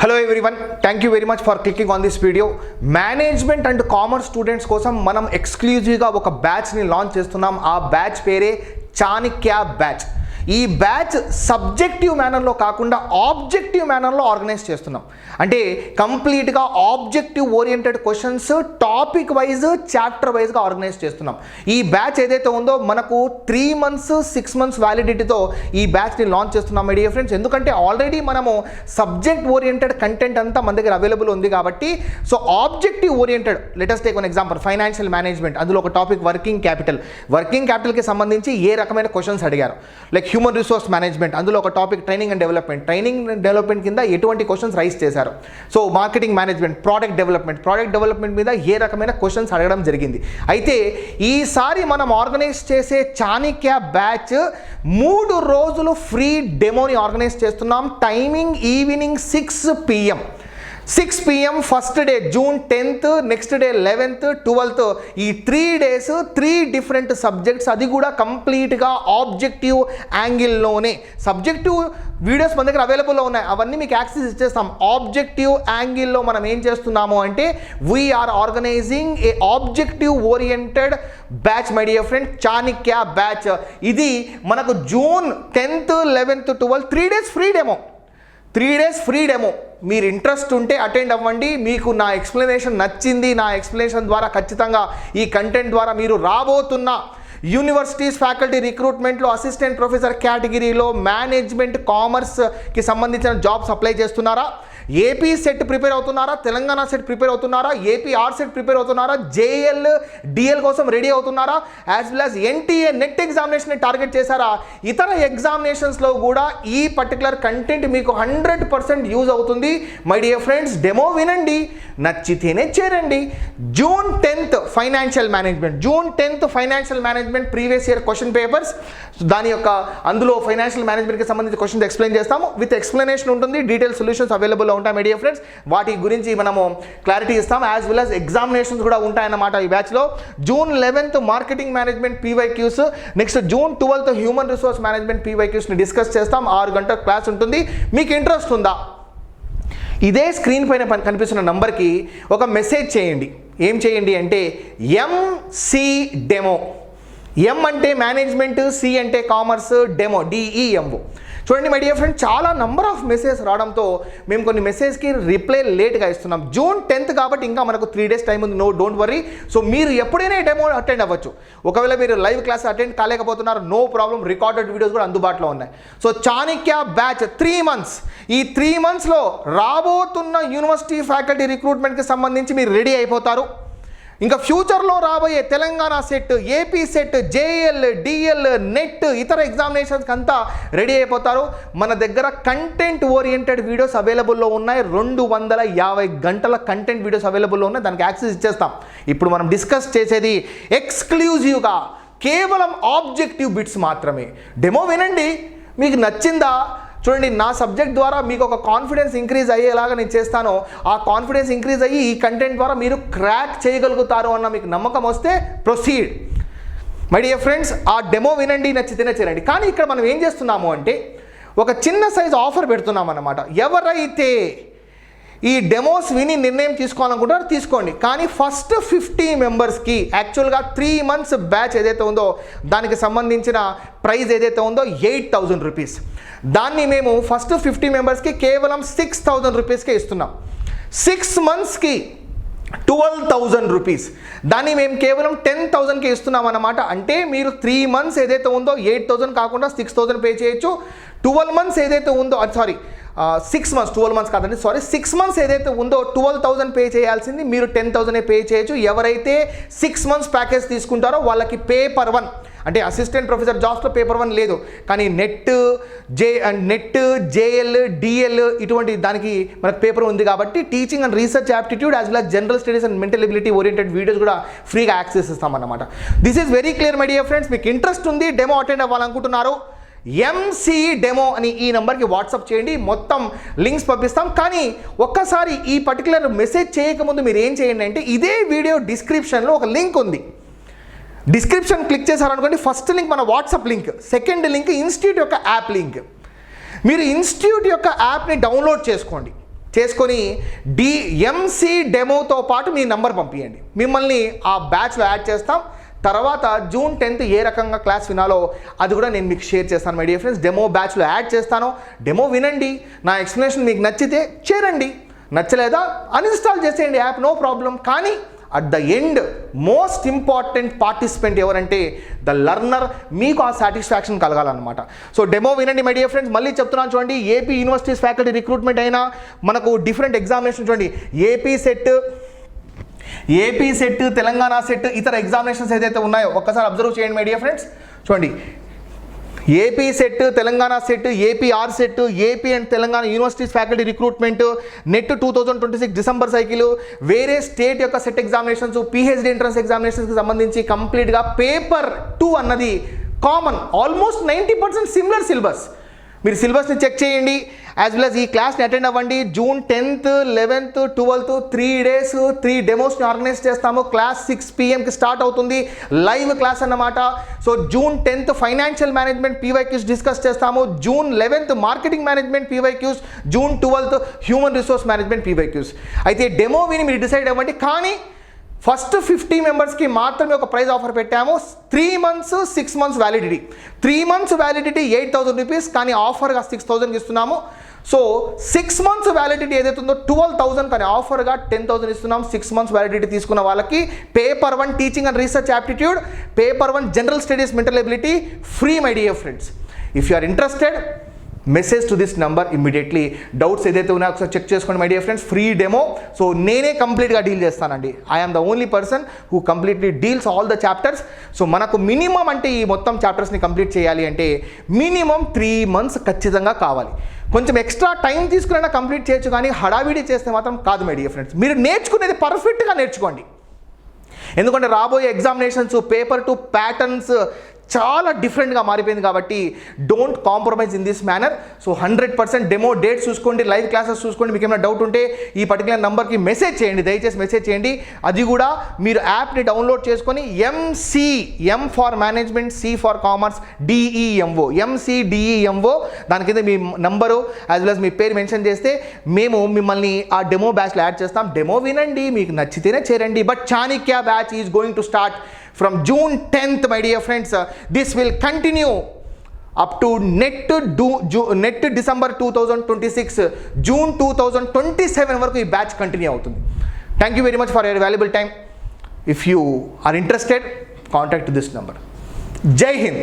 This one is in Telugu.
Hello everyone, thank you very much for clicking on this video. Management and commerce students కోసం మనం ఎక్స్క్లూజివ్గా ఒక బ్యాచ్ని లాంచ్ చేస్తున్నాం. ఆ బ్యాచ్ పేరే చాణక్య బ్యాచ్. ఈ బ్యాచ్ సబ్జెక్టివ్ మేనర్లో కాకుండా ఆబ్జెక్టివ్ మేనర్లో ఆర్గనైజ్ చేస్తున్నాం. అంటే కంప్లీట్గా objective oriented questions topic wise chapter వైజ్గా ఆర్గనైజ్ చేస్తున్నాం. ఈ బ్యాచ్ ఏదైతే ఉందో మనకు 3 months 6 months వ్యాలిడిటీతో ఈ బ్యాచ్ని లాంచ్ చేస్తున్నాం మై డియర్ ఫ్రెండ్స్. ఎందుకంటే ఆల్రెడీ మనము సబ్జెక్ట్ ఓరియంటెడ్ కంటెంట్ అంతా మన దగ్గర అవైలబుల్ ఉంది కాబట్టి, so objective oriented let us take one example financial management. అందులో ఒక టాపిక్ వర్కింగ్ క్యాపిటల్కి సంబంధించి ఏ రకమైన క్వశ్చన్స్ అడిగారు. లైక్ హ్యూమన్ రిసోర్స్ మేనేజ్మెంట్, అందులో ఒక టాపిక్ ట్రైనింగ్ అండ్ డెవలప్మెంట్ కింద ఎటువంటి క్వశ్చన్స్ రైజ్ చేశారు. So marketing management, product development మీద ఏ రకమైన క్వశ్చన్స్ అడగడం జరిగింది. అయితే ఈసారి మనం ఆర్గనైజ్ చేసే చాణక్య బ్యాచ్ 3 రోజులు ఫ్రీ డెమోని ఆర్గనైజ్ చేస్తున్నాం. Timing evening 6 PM first day June 10th, next day 11th, 12th. ఈ 3 days 3 different సబ్జెక్ట్స్, అది కూడా కంప్లీట్గా ఆబ్జెక్టివ్ యాంగిల్లోనే. సబ్జెక్టివ్ వీడియోస్ మన దగ్గర అవైలబుల్లో ఉన్నాయి, అవన్నీ మీకు యాక్సెస్ ఇచ్చేస్తాం. ఆబ్జెక్టివ్ యాంగిల్లో మనం ఏం చేస్తున్నాము అంటే we are organising a objective oriented batch my dear friend, Chanakya batch. ఇది మనకు June 10th, 11th, 12th 3 days free demo. మీరు ఇంట్రెస్ట్ ఉంటే అటెండ్ అవ్వండి. మీకు నా ఎక్స్ప్లెనేషన్ నచ్చింది, నా ఎక్స్ప్లెనేషన్ ద్వారా ఖచ్చితంగా ఈ కంటెంట్ ద్వారా మీరు రాబోతున్న యూనివర్సిటీస్ ఫ్యాకల్టీ రిక్రూట్మెంట్లో అసిస్టెంట్ ప్రొఫెసర్ కేటగిరీలో మేనేజ్మెంట్ కామర్స్కి సంబంధించిన జాబ్స్ అప్లై చేస్తున్నారా? ఏపీ సెట్ ప్రిపేర్ అవుతున్నారా? తెలంగాణ సెట్ ప్రిపేర్ అవుతున్నారా? ఏపీ సెట్ ప్రిపేర్ అవుతున్నారా? జేఎల్ డిఎల్ కోసం రెడీ అవుతున్నారా? As well as NTA net examination target చేశారా? ఇతర ఎగ్జామినేషన్స్లో కూడా ఈ పర్టికులర్ కంటెంట్ మీకు 100% యూజ్ అవుతుంది మై డియర్ ఫ్రెండ్స్. డెమో వినండి, నచ్చితేనే చేరండి. June 10th financial management previous year question papers, దాని యొక్క అందులో ఫైనాన్షియల్ మేనేజ్మెంట్కి సంబంధించి క్వశ్చన్స్ ఎక్స్ప్లెయిన్ చేస్తాము. విత్ ఎక్స్ప్లెనేషన్ ఉంటుంది, డీటెయిల్ సొల్యూషన్స్ అవైలబుల్ ఉంటాయి మై డియర్ ఫ్రెండ్స్. వాటి గురించి మనము క్లారిటీ ఇస్తాం. యాజ్ వెల్ యాజ్ ఎగ్జామినేషన్స్ కూడా ఉంటాయన్నమాట ఈ బ్యాచ్లో. June 11th marketing management PYQs, next June 12th human resource management PYQsని డిస్కస్ చేస్తాం. 6 గంటల క్లాస్ ఉంటుంది. మీకు ఇంట్రెస్ట్ ఉందా? ఇదే స్క్రీన్ పైన కనిపిస్తున్న నంబర్కి ఒక మెసేజ్ చేయండి. ఏం చేయండి అంటే MC డెమో. M అంటే మేనేజ్మెంట్, C అంటే కామర్స్, డెమో DEMO. చూడండి మై డియర్ ఫ్రెండ్, చాలా నంబర్ ఆఫ్ మెసేజ్ రావడంతో మేము కొన్ని మెసేజ్కి రిప్లై లేట్గా ఇస్తున్నాం. June 10th కాబట్టి ఇంకా మనకు 3 days టైం ఉంది. Don't worry. సో మీరు ఎప్పుడైనా డెమో అటెండ్ అవ్వచ్చు. ఒకవేళ మీరు లైవ్ క్లాస్ అటెండ్ కాలేకపోతున్నారు, నో ప్రాబ్లం, రికార్డెడ్ వీడియోస్ కూడా అందుబాటులో ఉన్నాయి. So Chanakya batch 3 months. ఈ 3 monthsలో రాబోతున్న యూనివర్సిటీ ఫ్యాకల్టీ రిక్రూట్మెంట్కి సంబంధించి మీరు రెడీ అయిపోతారు. ఇంకా ఫ్యూచర్లో రాబోయే Telangana SET, AP set, JL DL net ఇతర ఎగ్జామినేషన్స్కి అంతా రెడీ అయిపోతారు. మన దగ్గర కంటెంట్ ఓరియంటెడ్ వీడియోస్ అవైలబుల్లో ఉన్నాయి. 250 గంటల కంటెంట్ వీడియోస్ అవైలబుల్లో ఉన్నాయి. దానికి యాక్సెస్ ఇచ్చేస్తాం. ఇప్పుడు మనం డిస్కస్ చేసేది ఎక్స్క్లూజివ్గా కేవలం ఆబ్జెక్టివ్ బిట్స్ మాత్రమే. డెమో వినండి, మీకు నచ్చిందా? చూడండి, నా సబ్జెక్ట్ ద్వారా మీకు ఒక కాన్ఫిడెన్స్ ఇంక్రీజ్ అయ్యేలాగా నేను చేస్తాను. ఆ కాన్ఫిడెన్స్ ఇంక్రీజ్ అయ్యి ఈ కంటెంట్ ద్వారా మీరు క్రాక్ చేయగలుగుతారు అన్న మీకు నమ్మకం వస్తే ప్రొసీడ్ మై డియర్ ఫ్రెండ్స్. ఆ డెమో వినండి, నచ్చితేనే చేరండి. కానీ ఇక్కడ మనం ఏం చేస్తున్నాము అంటే ఒక చిన్న సైజ్ ఆఫర్ పెడుతున్నాం అన్నమాట. ఎవరైతే ఈ డెమోస్ విని నిర్ణయం తీసుకోవాలనుకుంటారో తీసుకోండి. కానీ ఫస్ట్ 50 మెంబర్స్కి యాక్చువల్గా 3 months బ్యాచ్ ఏదైతే ఉందో దానికి సంబంధించిన ప్రైస్ ఏదైతే ఉందో 8,000 రూపీస్. దాన్ని మేము ఫస్ట్ 50 మెంబర్స్కి కేవలం 6,000 రూపీస్కే ఇస్తున్నాం. 6 monthsకి 12,000 రూపీస్. దాన్ని మేము కేవలం 10,000కి ఇస్తున్నాం అన్నమాట. అంటే మీరు 3 months ఏదైతే ఉందో 8,000 కాకుండా 6,000 పే చేయొచ్చు. 12 months ఏదైతే ఉందో 6 months 12 months కాదండి, 6 months ఏదైతే ఉందో 12,000 పే చేయాల్సింది మీరు 10,000 పే చేయొచ్చు. ఎవరైతే 6 months ప్యాకేజ్ తీసుకుంటారో వాళ్ళకి పేపర్ 1 అంటే అసిస్టెంట్ ప్రొఫెసర్ జాబ్స్లో పేపర్ 1 లేదు, కానీ నెట్ జేఎల్ డిఎల్ ఇటువంటి దానికి మనకు పేపర్ ఉంది. కాబట్టి teaching and research aptitude as well as general studies and mental ability oriented videos కూడా ఫ్రీగా యాక్సెస్ ఇస్తామన్నమాట. This is very clear my dear friends. మీకు ఇంట్రెస్ట్ ఉంది, డెమో అటెండ్ అవ్వాలనుకుంటున్నారు, MC డెమో అని ఈ నెంబర్కి వాట్సాప్ చేయండి. మొత్తం లింక్స్ పంపిస్తాం. కానీ ఒక్కసారి ఈ పర్టికులర్ మెసేజ్ చేయకముందు మీరు ఏం చేయండి అంటే ఇదే వీడియో డిస్క్రిప్షన్లో ఒక లింక్ ఉంది. డిస్క్రిప్షన్ క్లిక్ చేశారనుకోండి, ఫస్ట్ లింక్ మన WhatsApp link, second link institute యొక్క యాప్ లింక్. మీరు ఇన్స్టిట్యూట్ యొక్క యాప్ని డౌన్లోడ్ చేసుకోండి. చేసుకొని ఎంసీ డెమోతో పాటు మీ నంబర్ పంపించండి, మిమ్మల్ని ఆ బ్యాచ్లో యాడ్ చేస్తాం. తర్వాత June 10th ఏ రకంగా క్లాస్ వినాలో అది కూడా నేను మీకు షేర్ చేస్తాను మై డియర్ ఫ్రెండ్స్. డెమో బ్యాచ్లో యాడ్ చేస్తాను, డెమో వినండి, నా ఎక్స్ప్లెనేషన్ మీకు నచ్చితే చేరండి, నచ్చలేదా అన్ఇన్స్టాల్ చేసేయండి యాప్, నో ప్రాబ్లం. కానీ at the end most important participant ఎవరంటే ద లర్నర్, మీకు ఆ సాటిస్ఫాక్షన్ కలగాలన్నమాట. సో డెమో వినండి మై డియర్ ఫ్రెండ్స్. మళ్ళీ చెప్తున్నాను చూడండి, ఏపీ యూనివర్సిటీస్ ఫ్యాకల్టీ రిక్రూట్మెంట్ అయినా మనకు డిఫరెంట్ ఎగ్జామినేషన్ చూడండి, ఏపీ సెట్, తెలంగాణ సెట్, ఇతర ఎగ్జామినేషన్స్ ఏదైతే ఉన్నాయో ఒక్కసారి అబ్జర్వ్ చేయండి మై డియర్ ఫ్రెండ్స్. చూడండి, AP SET, Telangana SET, AP R SET, AP and Telangana universities faculty recruitment, NET 2026 December cycle, వేరే స్టేట్ యొక్క సెట్ ఎగ్జామినేషన్స్, పిహెచ్డి ఎంట్రన్స్ ఎగ్జామినేషన్స్కి సంబంధించి కంప్లీట్గా పేపర్ 2 అన్నది కామన్, ఆల్మోస్ట్ 90% సిమిలర్ సిలబస్. మీరు సిలబస్ని చెక్ చేయండి, యాజ్ వెల్ యాజ్ ఈ క్లాస్ని అటెండ్ అవ్వండి. June 10th, 11th, 12th 3 days 3 డెమోస్ని ఆర్గనైజ్ చేస్తాము. క్లాస్ 6 PM స్టార్ట్ అవుతుంది, లైవ్ క్లాస్ అన్నమాట. So June 10th financial management PYQs discuss చేస్తాము. June 11th marketing management PYQs, June 12th human resource management PYQs. అయితే డెమో విని మీరు డిసైడ్ అవ్వండి. కానీ ఫస్ట్ 50 మెంబర్స్కి మాత్రమే ఒక ప్రైజ్ ఆఫర్ పెట్టాము. 3 months 6 months validity, 3 months validity 8,000 rupees, కానీ ఆఫర్గా 6,000 ఇస్తున్నాము. సో 6 months వ్యాలిడిటీ ఏదైతే ఉందో 12,000, కానీ ఆఫర్గా 10,000 ఇస్తున్నాం. 6 months వ్యాలిడిటీ తీసుకున్న వాళ్ళకి paper 1 teaching and research aptitude, paper 1 general studies mental ability free my dear friends. If you are interested, message to this number immediately. Doubts ఏదైతే ఉన్నాయో ఒకసారి చెక్ చేసుకోండి my dear friends. Free demo, so నేనే కంప్లీట్గా డీల్ చేస్తానండి. I'm the only person who completely deals all the chapters. So మనకు మినిమం అంటే ఈ మొత్తం చాప్టర్స్ని కంప్లీట్ చేయాలి అంటే మినిమం 3 months ఖచ్చితంగా కావాలి. కొంచెం ఎక్స్ట్రా టైం తీసుకురైనా కంప్లీట్ చేయొచ్చు, కానీ హడావిడి చేస్తే మాత్రం కాదు మై డియర్ ఫ్రెండ్స్. మీరు నేర్చుకునేది పర్ఫెక్ట్గా నేర్చుకోండి, ఎందుకంటే రాబోయే ఎగ్జామినేషన్స్ పేపర్ 2 ప్యాటర్న్స్ చాలా డిఫరెంట్గా మారిపోయింది కాబట్టి don't compromise in this manner. So 100% demo dates చూసుకోండి, లైవ్ క్లాసెస్ చూసుకోండి. మీకు ఏమైనా డౌట్ ఉంటే ఈ పర్టికులర్ నెంబర్కి మెసేజ్ చేయండి, దయచేసి మెసేజ్ చేయండి. అది కూడా మీరు యాప్ని డౌన్లోడ్ చేసుకొని M for management, C for commerce, DEMO, MCDEMO దాని కింద మీ నంబరు యాజ్ వెల్ యాజ్ మీ పేరు మెన్షన్ చేస్తే మేము మిమ్మల్ని ఆ డెమో బ్యాచ్లో యాడ్ చేస్తాం. డెమో వినండి, మీకు నచ్చితేనే చేరండి. But Chanakya batch is going to start from June 10th my dear friends. This will continue up to net December 2026, June 2027 వరకు ఈ బ్యాచ్ కంటిన్యూ అవుతుంది. Thank you very much for your valuable time. If you are interested, contact this number. జై హింద్.